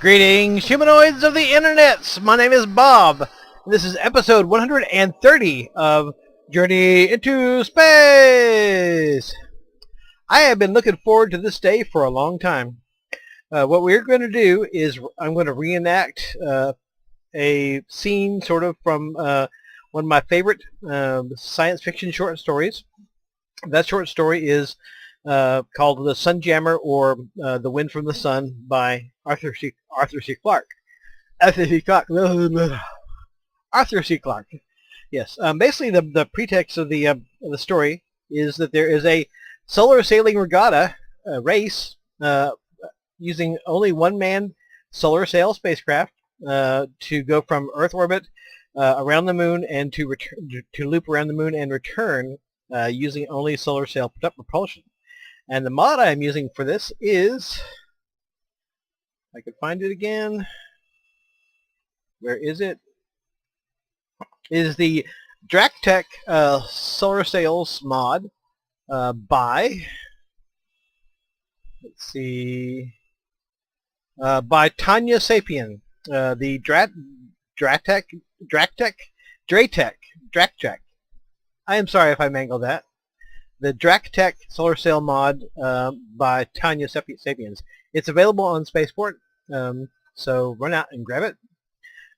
Greetings, humanoids of the internets! My name is Bob. This is episode 130 of Journey into Space! I have been looking forward to this day for a long time. What we're going to do is I'm going to reenact a scene sort of from one of my favorite science fiction short stories. That short story is called The Sunjammer, or The Wind from the Sun by Arthur C. Clarke. Arthur C. Clarke. Yes. Basically, the pretext of the story is that there is a solar sailing regatta race using only one-man solar sail spacecraft to go from Earth orbit around the moon and to loop around the moon and return using only solar sail propulsion. And the mod I'm using for this is, I could find it again. Where is it? Is the DRAkTEC Solar Sails mod by, let's see, by Tanya Sapien. The DRAkTEC. I am sorry if I mangled that. The DRAkTEC Solar Sail mod by Tanya Sapien. It's available on Spaceport, so run out and grab it.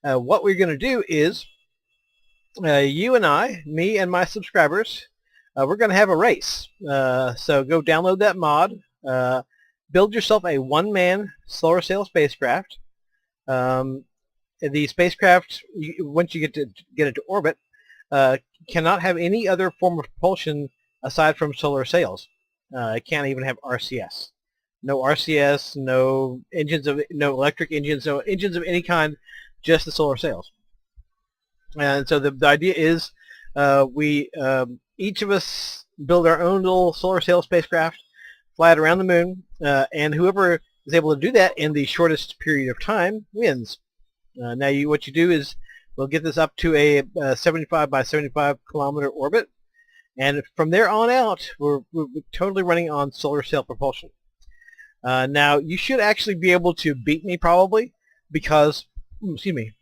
What we're going to do is, you and I, me and my subscribers, we're going to have a race. So go download that mod, build yourself a one-man solar sail spacecraft. The spacecraft, once you get into orbit, cannot have any other form of propulsion aside from solar sails. It can't even have RCS. No RCS, no electric engines, no engines of any kind, just the solar sails. And so the idea is we each of us build our own little solar sail spacecraft, fly it around the moon, and whoever is able to do that in the shortest period of time wins. Now what you do is we'll get this up to a 75 by 75 kilometer orbit. And from there on out, we're totally running on solar sail propulsion. Now, you should actually be able to beat me probably, because, excuse me,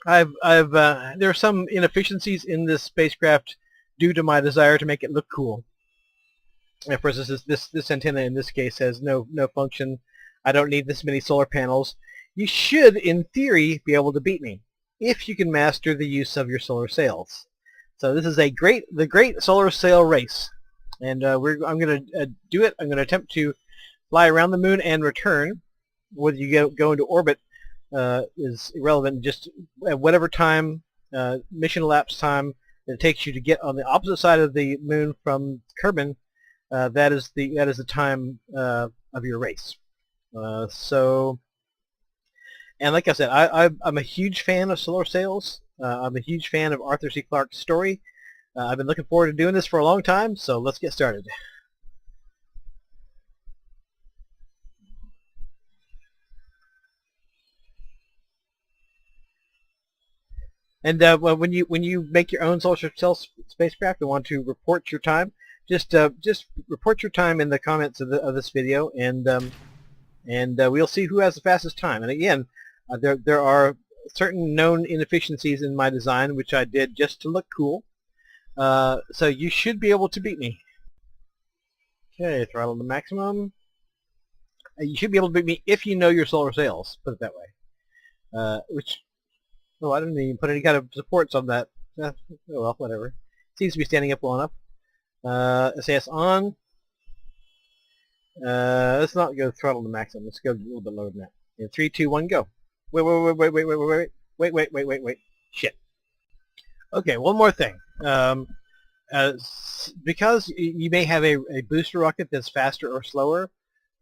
there are some inefficiencies in this spacecraft due to my desire to make it look cool. And for instance, this antenna in this case has no function. I don't need this many solar panels. You should, in theory, be able to beat me if you can master the use of your solar sails. So this is the great solar sail race, and I'm going to do it. I'm going to attempt to fly around the moon and return. Whether you go into orbit is irrelevant. Just at whatever time, mission elapsed time that it takes you to get on the opposite side of the moon from Kerbin, that is the time of your race. And like I said, I'm a huge fan of solar sails. I'm a huge fan of Arthur C. Clarke's story. I've been looking forward to doing this for a long time, so let's get started. And when you make your own solar sail spacecraft and want to report your time, just report your time in the comments of this video, and we'll see who has the fastest time. And again, there are certain known inefficiencies in my design, which I did just to look cool. So you should be able to beat me. Okay, throttle to maximum. You should be able to beat me if you know your solar sails, put it that way. I didn't even put any kind of supports on that. Oh well, whatever. Seems to be standing up well enough. SAS on. Let's not go throttle to maximum. Let's go a little bit lower than that. In 3, 2, 1, go. Wait. Shit. Okay, one more thing. Because you may have a booster rocket that's faster or slower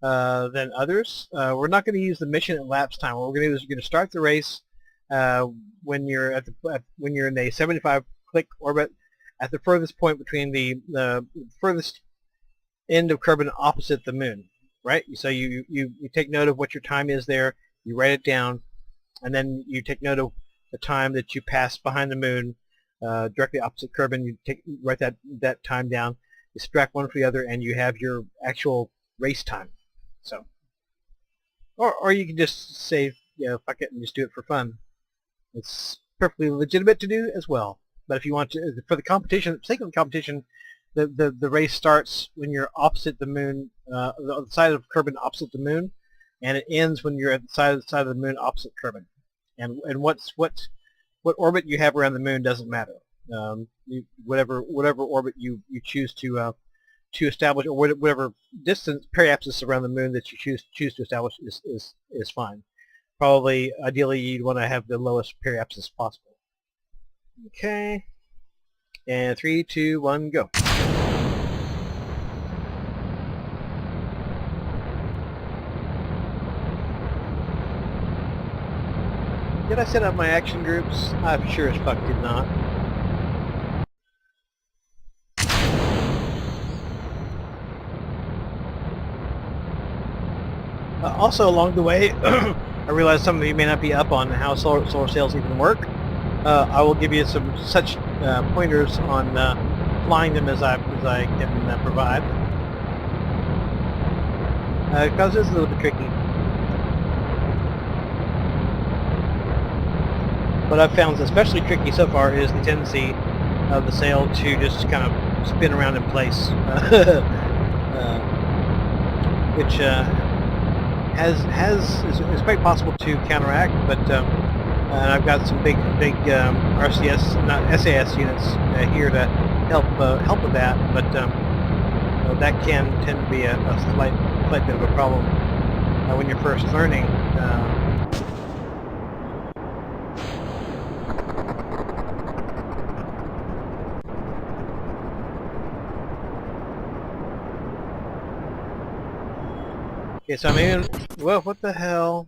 than others, we're not going to use the mission elapsed time. What we're going to do is we're going to start the race when you're in a 75 click orbit at the furthest point between the furthest end of Kerbin opposite the moon. Right? So you take note of what your time is there. You write it down, and then you take note of the time that you pass behind the moon, directly opposite Kerbin. You write that time down. You subtract one from the other, and you have your actual race time. So Or you can just say, fuck it and just do it for fun. It's perfectly legitimate to do as well. But if you want to, for the competition, for the sake of the competition, the race starts when you're opposite the moon, the side of Kerbin opposite the moon, and it ends when you're at the side of the moon opposite Kerbin. And what orbit you have around the moon doesn't matter. Whatever orbit you choose to establish, or whatever distance periapsis around the moon that you choose to establish is fine. Probably, ideally, you'd want to have the lowest periapsis possible. Okay. And 3, 2, 1, go. Did I set up my action groups? I sure as fuck did not. Also, along the way, I realize some of you may not be up on how solar sails even work. I will give you some such pointers on flying them as I can provide. Because it's a little bit tricky. What I've found is especially tricky so far is the tendency of the sail to just kind of spin around in place, which is quite possible to counteract. But and I've got some big RCS, not SAS units here to help with that. But that can tend to be a slight bit of a problem when you're first learning. Okay, so I'm in. Whoa! What the hell?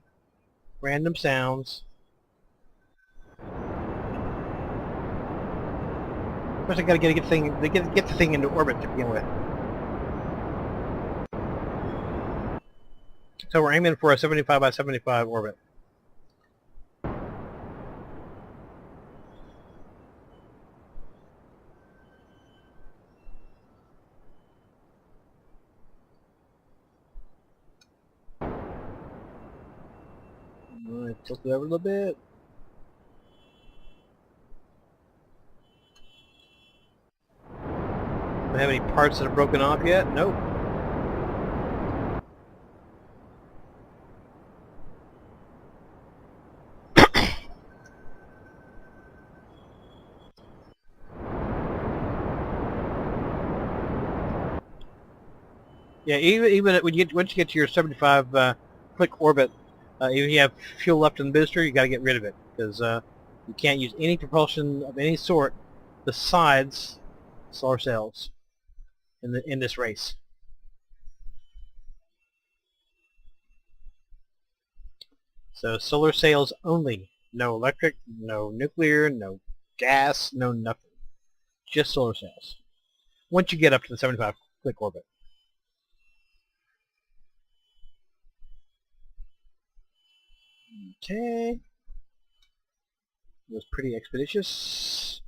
Random sounds. First, I gotta get the thing into orbit to begin with. So we're aiming for a 75 by 75 orbit. Tilt it over a little bit. Don't have any parts that are broken off yet? Nope. Yeah, even once you get to your 75 click orbit, if you have fuel left in the booster, you got to get rid of it because you can't use any propulsion of any sort besides solar sails in this race. So solar sails only. No electric, no nuclear, no gas, no nothing. Just solar sails. Once you get up to the 75 click orbit. Okay. It was pretty expeditious.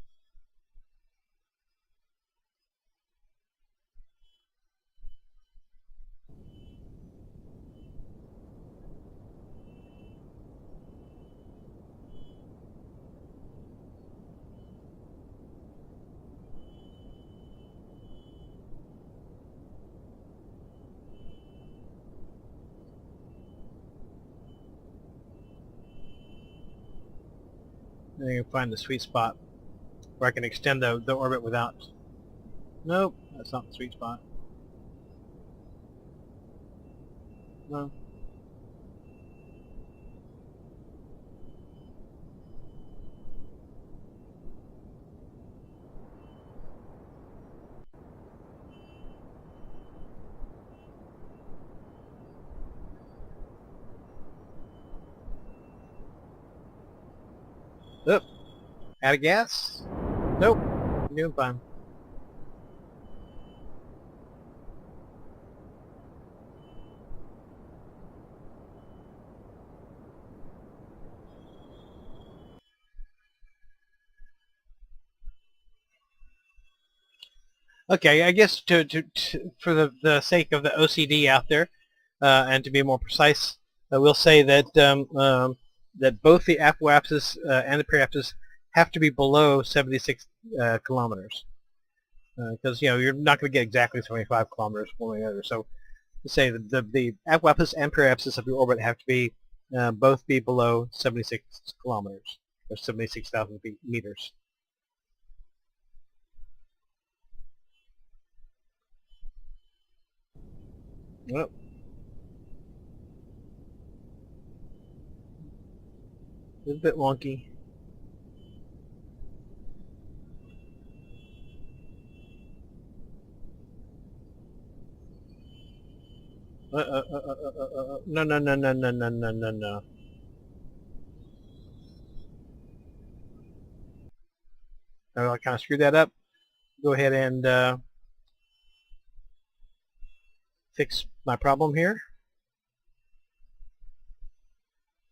Then you can find the sweet spot where I can extend the orbit without... Nope, that's not the sweet spot. No. Oop. Out of gas? Nope. I'm doing fine. Okay, I guess for the sake of the OCD out there, and to be more precise, we'll say that that both the apoapsis and the periapsis have to be below 76 kilometers, because you're not going to get exactly 75 kilometers one way or the other. So say the apoapsis and periapsis of your orbit have to be both be below 76 kilometers, or 76,000 meters. Well, a little bit wonky. No, no, no, no, no, no, no, no, no. I kind of screwed that up. Go ahead and fix my problem here.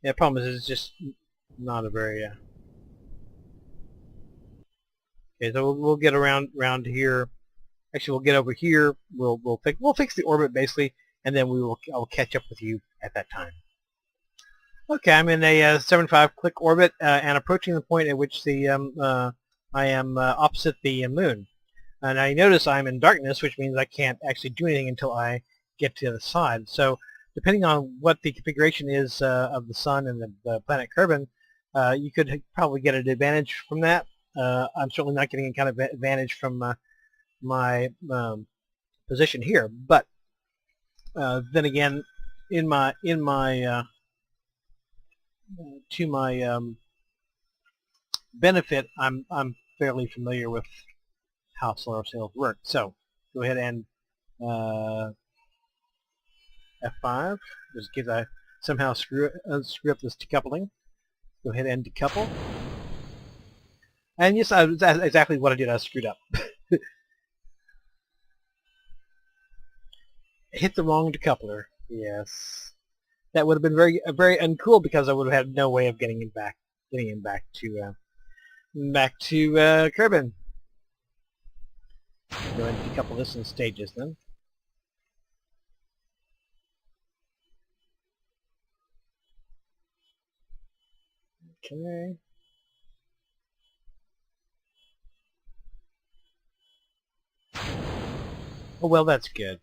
Yeah, the problem is it's just not a very... Okay, so we'll get around here. Actually, we'll get over here. We'll fix the orbit basically, and then I'll catch up with you at that time. Okay, I'm in a 75 click orbit and approaching the point at which I am opposite the moon. And I notice I'm in darkness, which means I can't actually do anything until I get to the other side. So depending on what the configuration is of the sun and the planet Kerbin, you could probably get an advantage from that. I'm certainly not getting any kind of advantage from my position here, but then again, to my benefit, I'm fairly familiar with how solar sails work. So go ahead and F5, just in case I somehow screw up this decoupling. Go ahead and decouple. And yes, that's exactly what I did. I screwed up. Hit the wrong decoupler. Yes, that would have been very uncool because I would have had no way of getting him back to Kerbin. Go ahead and decouple this in stages then. Okay. Oh well, that's good.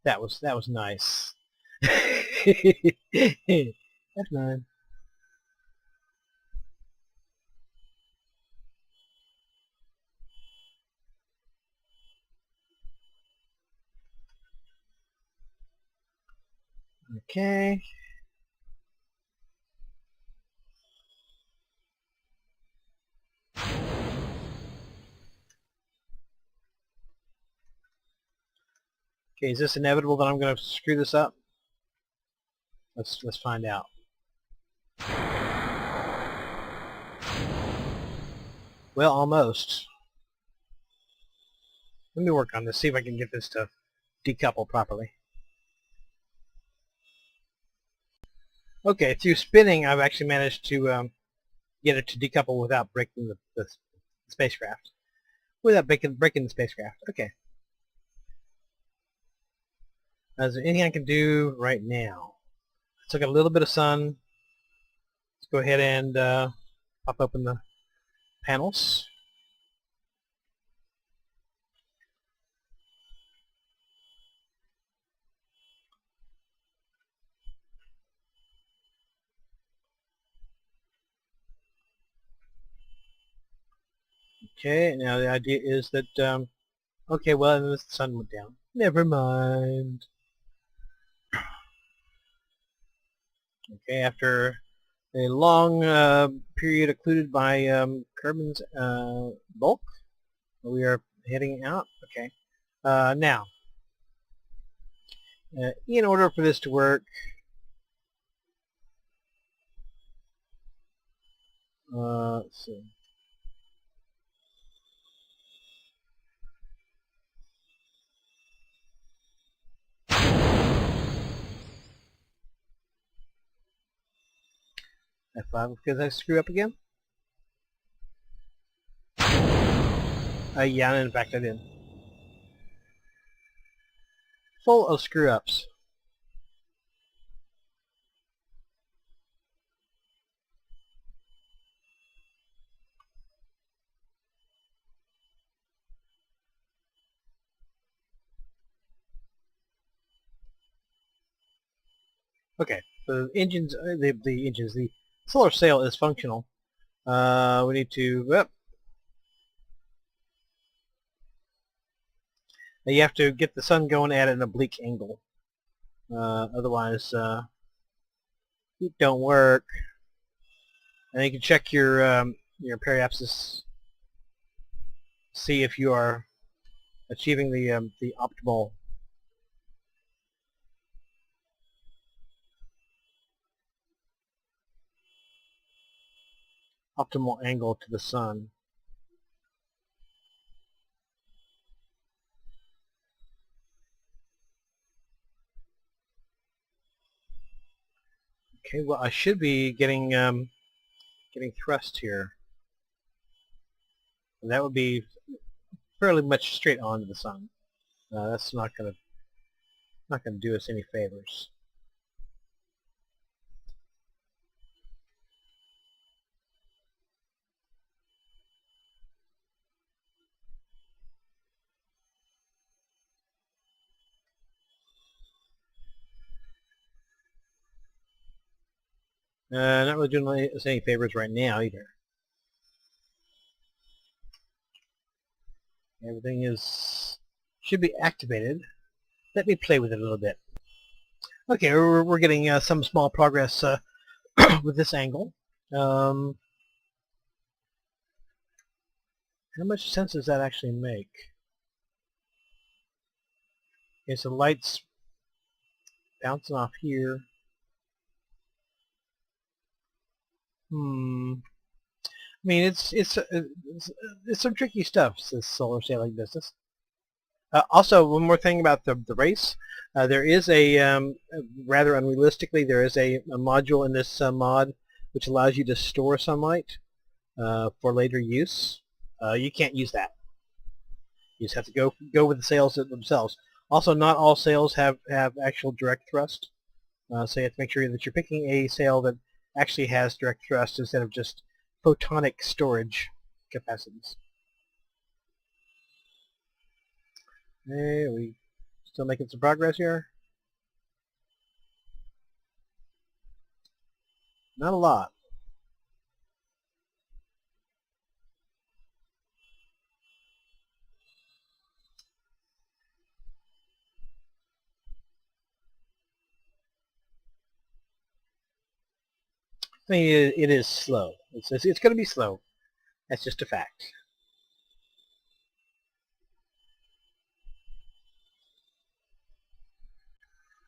That was nice. F9. Okay. Okay, is this inevitable that I'm going to screw this up? Let's find out. Well, almost. Let me work on this, see if I can get this to decouple properly. Okay, through spinning, I've actually managed to get it to decouple without breaking the spacecraft. Without breaking the spacecraft. Okay. Is there anything I can do right now? Let's look at a little bit of sun. Let's go ahead and pop open the panels. Okay, now the idea is that, okay, well, the sun went down. Never mind. Okay, after a long period occluded by Kerbin's bulk, we are heading out. Okay, now, in order for this to work, let's see. F5 because I screw up again? Yeah, in fact I did. Full of screw-ups. Okay, the engines, the solar sail is functional. We need to, you have to get the sun going at an oblique angle. Otherwise, it don't work. And you can check your periapsis, see if you are achieving the optimal angle to the sun. Okay, well I should be getting thrust here. And that would be fairly much straight onto the sun. That's not gonna do us any favors. Not really doing us any favors right now either. Everything should be activated. Let me play with it a little bit. Okay, we're getting some small progress with this angle. How much sense does that actually make? Okay, so the light's bouncing off here. I mean, it's some tricky stuff, this solar sailing business. Also, one more thing about the race. There is rather unrealistically, there is a module in this mod which allows you to store sunlight for later use. You can't use that. You just have to go with the sails themselves. Also, not all sails have actual direct thrust, so you have to make sure that you're picking a sail that actually has direct thrust instead of just photonic storage capacities. Hey, we still making some progress here? Not a lot. I mean, it is slow. It's going to be slow. That's just a fact.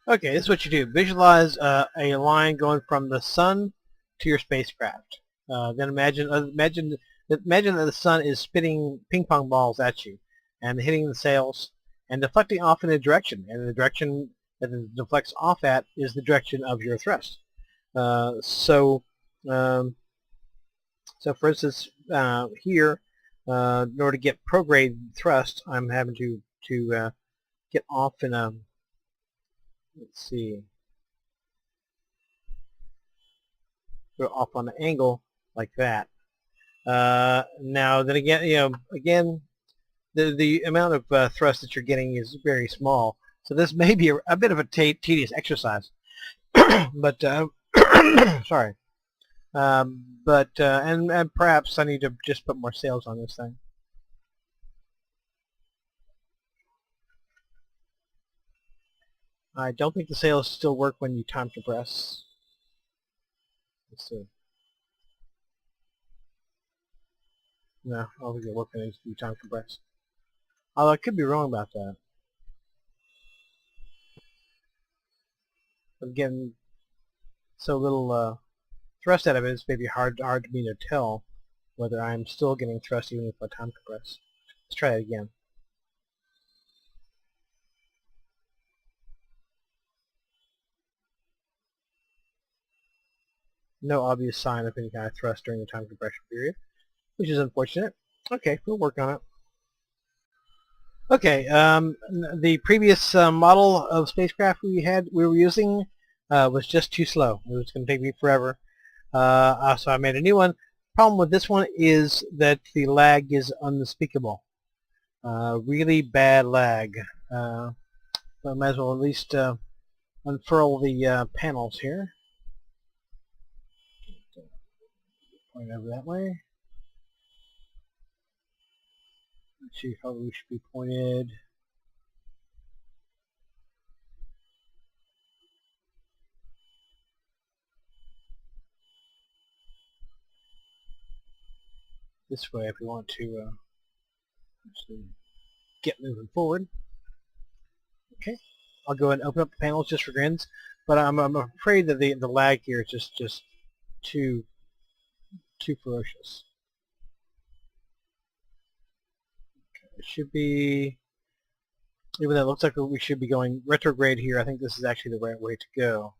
Okay, this is what you do. Visualize a line going from the sun to your spacecraft. Then imagine that the sun is spitting ping pong balls at you and hitting the sails and deflecting off in a direction. And the direction that it deflects off at is the direction of your thrust. So for instance, here, in order to get prograde thrust, I'm having to get off in a, let's see, go off on an angle like that. Now then again, the amount of thrust that you're getting is very small, so this may be a bit of a tedious exercise. But sorry. And perhaps I need to just put more sails on this thing. I don't think the sails still work when you time compress. Let's see. No, I don't think they work when you time compress. Although I could be wrong about that. But again, so little thrust out of it, it's maybe hard for me to tell whether I'm still getting thrust even if I time compress. Let's try it again. No obvious sign of any kind of thrust during the time compression period, which is unfortunate. Okay, we'll work on it. Okay, the previous model of spacecraft we were using was just too slow. It was going to take me forever. So I made a new one. Problem with this one is that the lag is unspeakable. Really bad lag. So I might as well at least unfurl the panels here. Point over that way. Let's see how we should be pointed. This way if we want to actually get moving forward. Okay, I'll go ahead and open up the panels just for grins, but I'm afraid that the lag here is just too ferocious. Okay, it should be, even though it looks like we should be going retrograde here, I think this is actually the right way to go.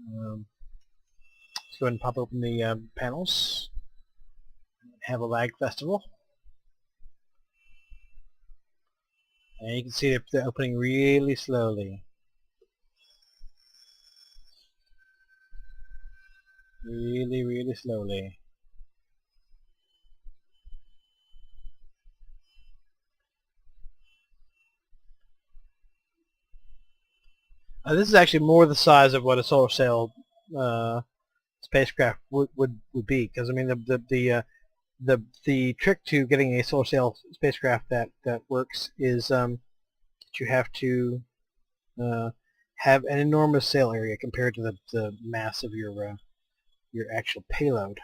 Let's go ahead and pop open the panels. Have a lag festival. And you can see they're opening really slowly. Really, really slowly. This is actually more the size of what a solar sail spacecraft would be, because I mean the trick to getting a solar sail spacecraft that works is that you have to have an enormous sail area compared to the mass of your actual payload.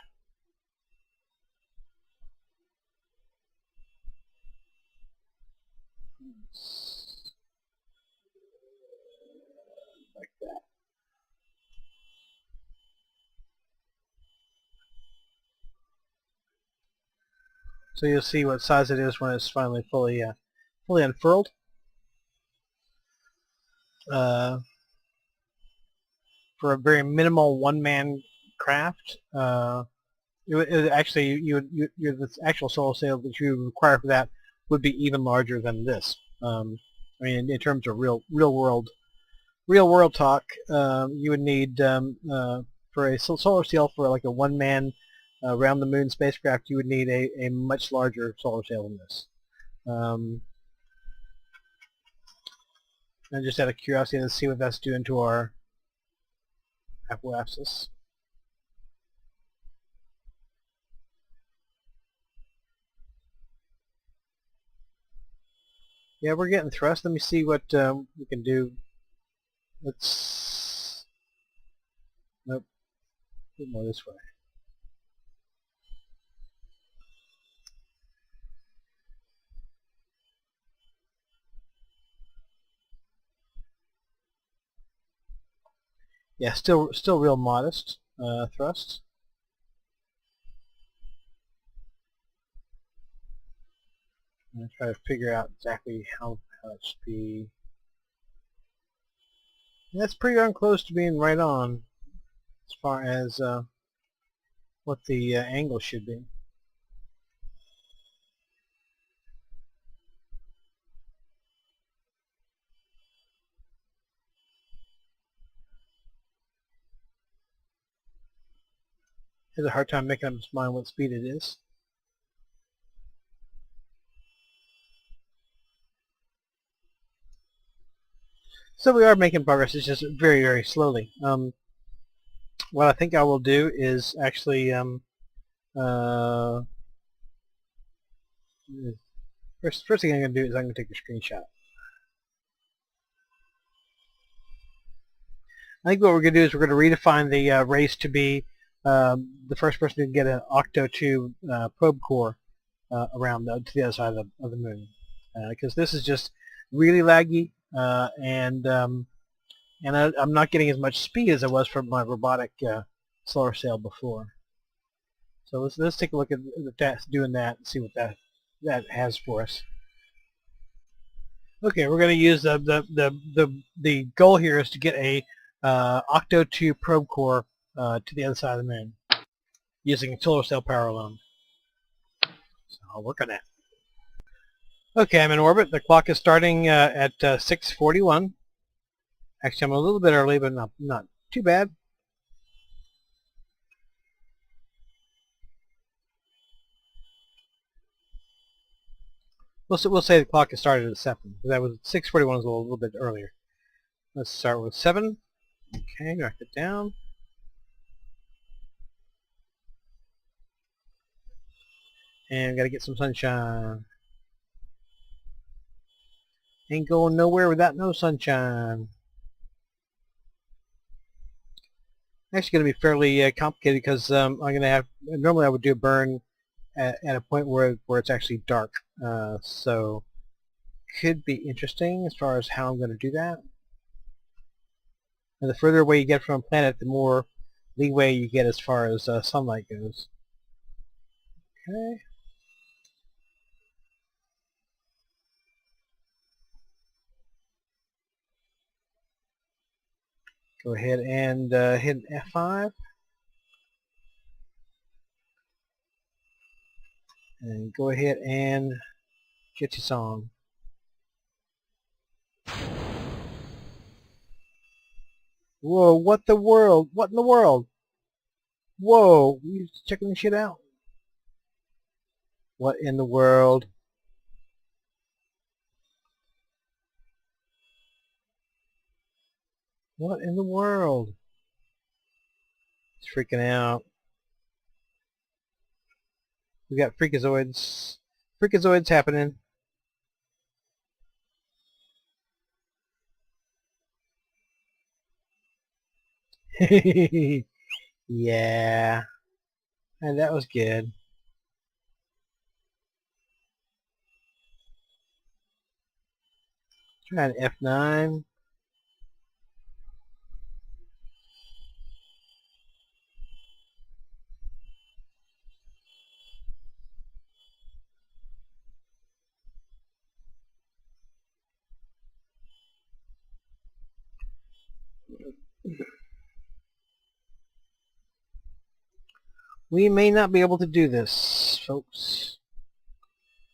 Like that. So you'll see what size it is when it's finally fully unfurled. For a very minimal one-man craft, it actually the actual solar sail that you require for that would be even larger than this. I mean, in terms of real world talk, you would need for a solar sail for like a one-man around the moon spacecraft, you would need a much larger solar sail than this. And just out of curiosity, let's see what that's doing to our apoapsis. Yeah, we're getting thrust. Let me see what we can do. Let's... Nope. A bit more this way. Yeah, still real modest thrust. I'm going to try to figure out exactly how it should be. And that's pretty darn close to being right on as far as what the angle should be. Has a hard time making up his mind what speed it is. So we are making progress. It's just very, very slowly. What I think I will do is actually first thing I'm going to do is I'm going to take a screenshot. I think what we're going to do is we're going to redefine the race to be the first person to get an Octo 2 probe core around to the other side of the moon, because this is just really laggy, and I'm not getting as much speed as I was from my robotic solar sail before. So let's take a look at doing that and see what that has for us. Okay, we're going to use the goal here is to get a Octo 2 probe core to the other side of the moon using solar sail power alone. So I'll work on that. Okay, I'm in orbit. The clock is starting at 6:41. Actually, I'm a little bit early, but not too bad. We'll say the clock has started at 7. That was 6:41 was a little bit earlier. Let's start with 7. Okay, drag it down. And gotta get some sunshine. Ain't going nowhere without no sunshine. Actually going to be fairly complicated because I'm going to have, normally I would do a burn at a point where it's actually dark. So could be interesting as far as how I'm going to do that. And the further away you get from a planet, the more leeway you get as far as sunlight goes. Okay. Go ahead and hit F5. And go ahead and get your song. Whoa, what the world? What in the world? Whoa, you checking this shit out? What in the world? What in the world? It's freaking out. We got freakazoids. Freakazoids happening. Yeah. And that was good. Try an F9. We may not be able to do this, folks.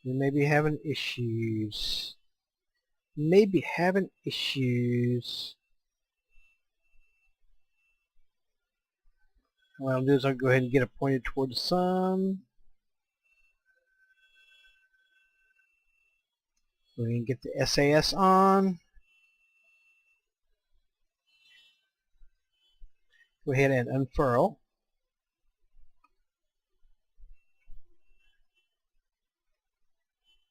We may be having issues. Maybe having issues. What I'll do is I'll go ahead and get it pointed toward the sun. We can get the SAS on. Go ahead and unfurl.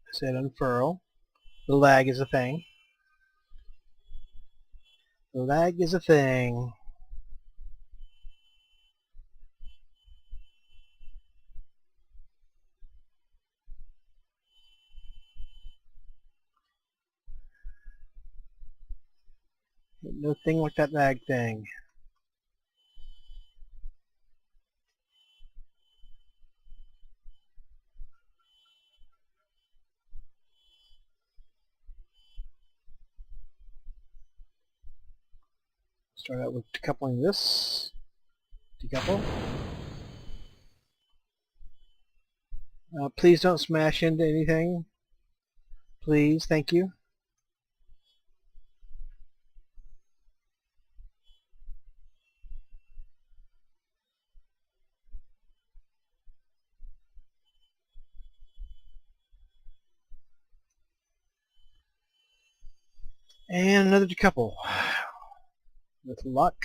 I said unfurl. The lag is a thing. The lag is a thing. No thing like that lag thing. Start out with decoupling this. Decouple. Please don't smash into anything. Please, thank you. And another decouple. With luck.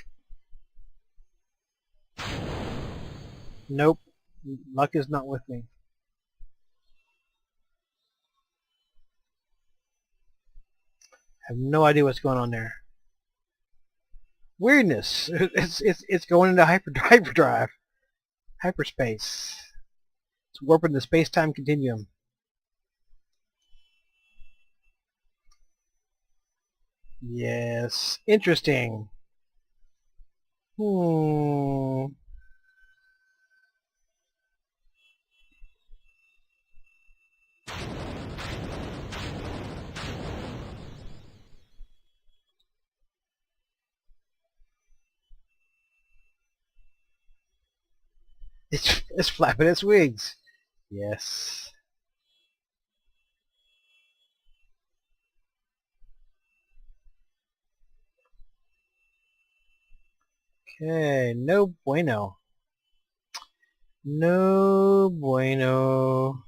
Nope. Luck is not with me. I have no idea what's going on there. Weirdness. It's going into hyperdrive. Hyperspace. It's warping the space-time continuum. Yes. Interesting. It's flapping its wings. Yes. Okay, no bueno. No bueno.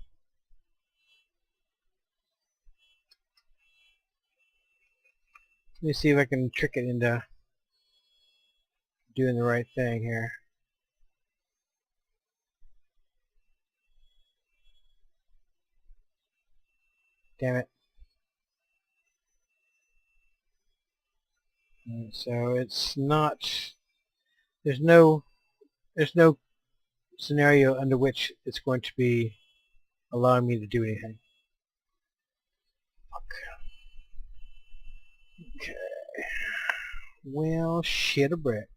Let me see if I can trick it into doing the right thing here. Damn it. And so it's not, there's no scenario under which it's going to be allowing me to do anything. Okay. Well, shit a brick.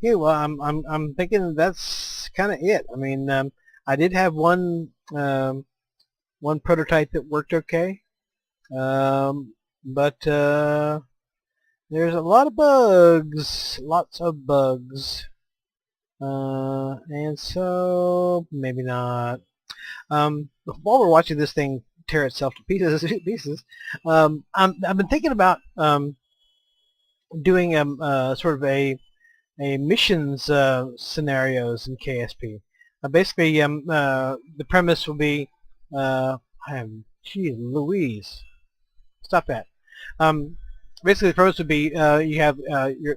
Yeah, well, I'm thinking that's kind of it. I mean, I did have one prototype that worked okay, but there's a lot of bugs, lots of bugs, and so maybe not. While we're watching this thing tear itself to pieces, I've been thinking about doing sort of a missions scenarios in KSP. Basically, the premise will be, geez Louise, stop that. Basically, the premise would be you have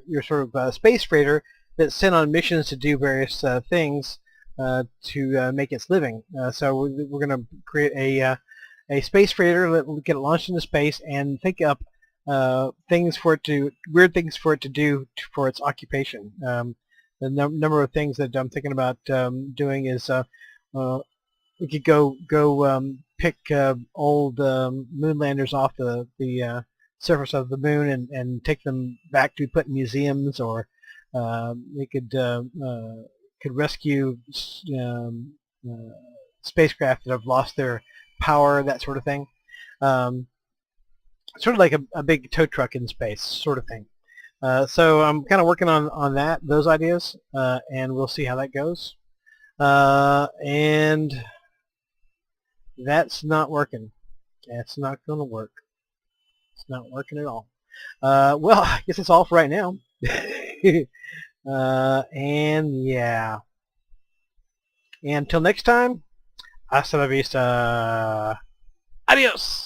your sort of space freighter that's sent on missions to do various things to make its living. So we're going to create a space freighter, get it launched into space, and think up weird things for it to do for its occupation. The number of things that I'm thinking about doing is we could go pick old moon landers off the surface of the moon and take them back to be put in museums, or we could rescue spacecraft that have lost their power, that sort of thing. Sort of like a big tow truck in space sort of thing. So I'm kind of working on those ideas, and we'll see how that goes. And that's not working. That's not going to work. It's not working at all. Well, I guess that's all for right now. And yeah. And until next time, hasta la vista. Adios.